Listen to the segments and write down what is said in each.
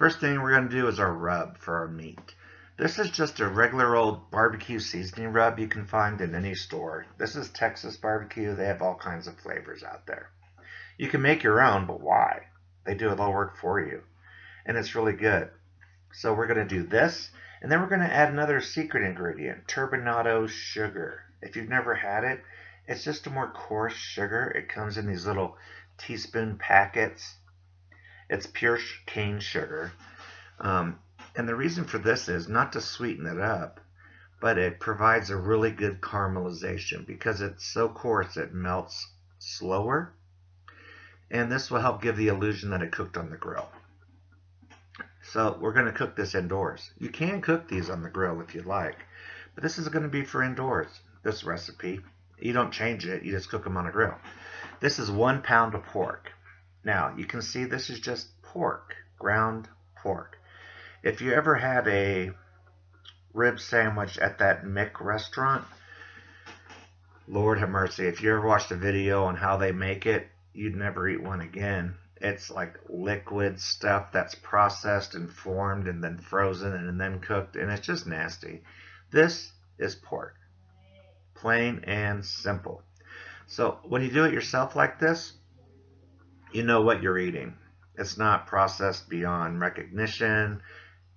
first thing we're going to do is our rub for our meat. This is just a regular old barbecue seasoning rub you can find in any store. This is Texas barbecue. They have all kinds of flavors out there. You can make your own, but why? They do all the work for you. And it's really good. So we're going to do this, and then we're going to add another secret ingredient, Turbinado Sugar. If you've never had it, it's just a more coarse sugar. It comes in these little teaspoon packets. It's pure cane sugar. And the reason for this is not to sweeten it up, but it provides a really good caramelization because it's so coarse it melts slower. And this will help give the illusion that it cooked on the grill. So we're going to cook this indoors. You can cook these on the grill if you like, but this is going to be for indoors, this recipe. You don't change it, you just cook them on a grill. This is 1 pound of pork. Now, you can see this is just pork, ground pork. If you ever had a rib sandwich at that Mick restaurant, Lord have mercy, if you ever watched a video on how they make it, you'd never eat one again. It's like liquid stuff that's processed and formed and then frozen and then cooked, and it's just nasty. This is pork. Plain and simple. So when you do it yourself like this, you know what you're eating. It's not processed beyond recognition.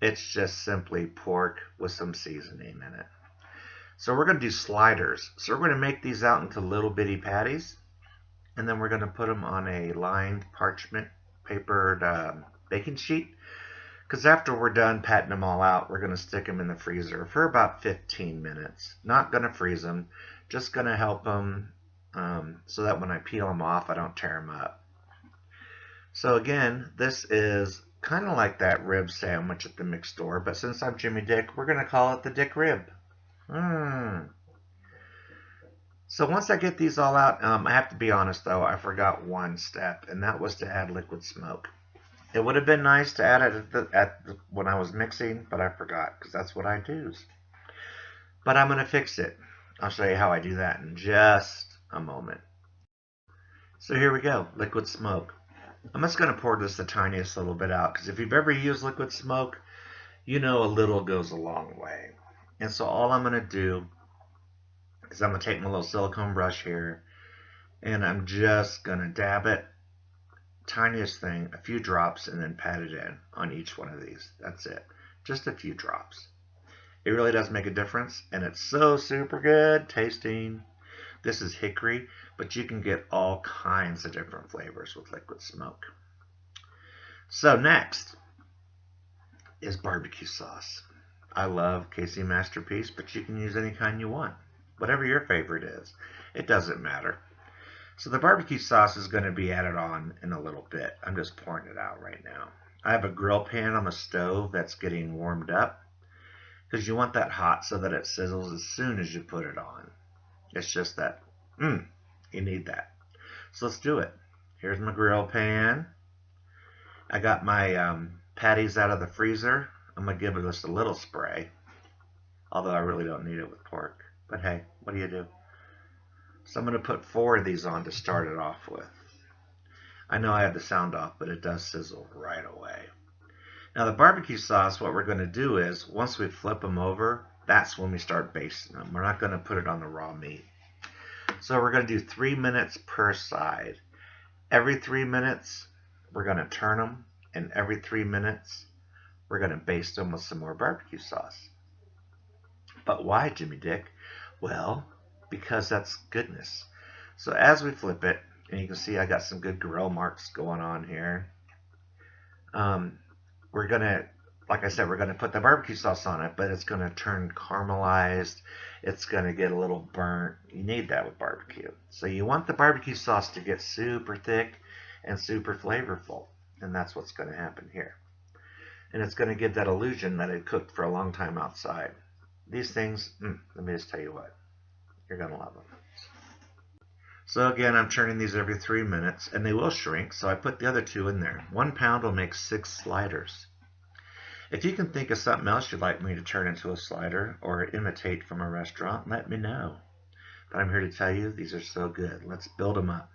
It's just simply pork with some seasoning in it. So we're going to do sliders. So we're going to make these out into little bitty patties. And then we're going to put them on a lined parchment papered baking sheet. Because after we're done patting them all out, we're going to stick them in the freezer for about 15 minutes. Not going to freeze them. Just going to help them so that when I peel them off, I don't tear them up. So again, this is kind of like that rib sandwich at the mixed store. But since I'm Jimmy Dick, we're going to call it the DkRib. So once I get these all out, I have to be honest though, I forgot one step, and that was to add liquid smoke. It would have been nice to add it when I was mixing, but I forgot because that's what I do. But I'm going to fix it. I'll show you how I do that in just a moment. So here we go, liquid smoke. I'm just going to pour this the tiniest little bit out because if you've ever used liquid smoke, you know a little goes a long way. And so all I'm going to do is I'm going to take my little silicone brush here and I'm just going to dab it, tiniest thing, a few drops, and then pat it in on each one of these. That's it. Just a few drops. It really does make a difference, and it's so super good tasting. This is hickory, but you can get all kinds of different flavors with liquid smoke. So next is barbecue sauce. I love Casey Masterpiece, but you can use any kind you want. Whatever your favorite is. It doesn't matter. So the barbecue sauce is going to be added on in a little bit. I'm just pouring it out right now. I have a grill pan on the stove that's getting warmed up because you want that hot so that it sizzles as soon as you put it on. It's just that, you need that. So let's do it. Here's my grill pan. I got my patties out of the freezer. I'm going to give it just a little spray, although I really don't need it with pork. But hey, what do you do? So I'm going to put 4 of these on to start it off with. I know I have the sound off, but it does sizzle right away. Now the barbecue sauce, what we're going to do is, once we flip them over, that's when we start basting them. We're not going to put it on the raw meat. So we're going to do 3 minutes per side. Every 3 minutes, we're going to turn them, and every 3 minutes, we're going to baste them with some more barbecue sauce. But why, Jimmy Dick? Well, because that's goodness. So as we flip it, and you can see I got some good grill marks going on here. We're going to, like I said, we're going to put the barbecue sauce on it, but it's going to turn caramelized. It's going to get a little burnt. You need that with barbecue. So you want the barbecue sauce to get super thick and super flavorful. And that's what's going to happen here. And it's going to give that illusion that it cooked for a long time outside. These things, let me just tell you what, you're going to love them. So again, I'm turning these every 3 minutes, and they will shrink, so I put the other 2 in there. 1 pound will make 6 sliders. If you can think of something else you'd like me to turn into a slider or imitate from a restaurant, let me know. But I'm here to tell you, these are so good. Let's build them up.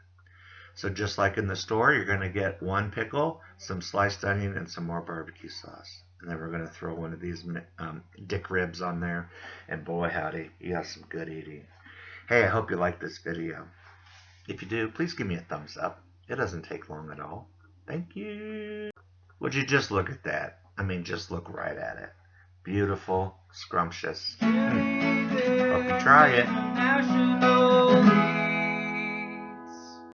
So just like in the store, you're going to get one pickle, some sliced onion, and some more barbecue sauce. And then we're going to throw one of these DkRibs on there. And boy, howdy, you have some good eating. Hey, I hope you like this video. If you do, please give me a thumbs up. It doesn't take long at all. Thank you. Would you just look at that? I mean, just look right at it. Beautiful, scrumptious. Hope you try it.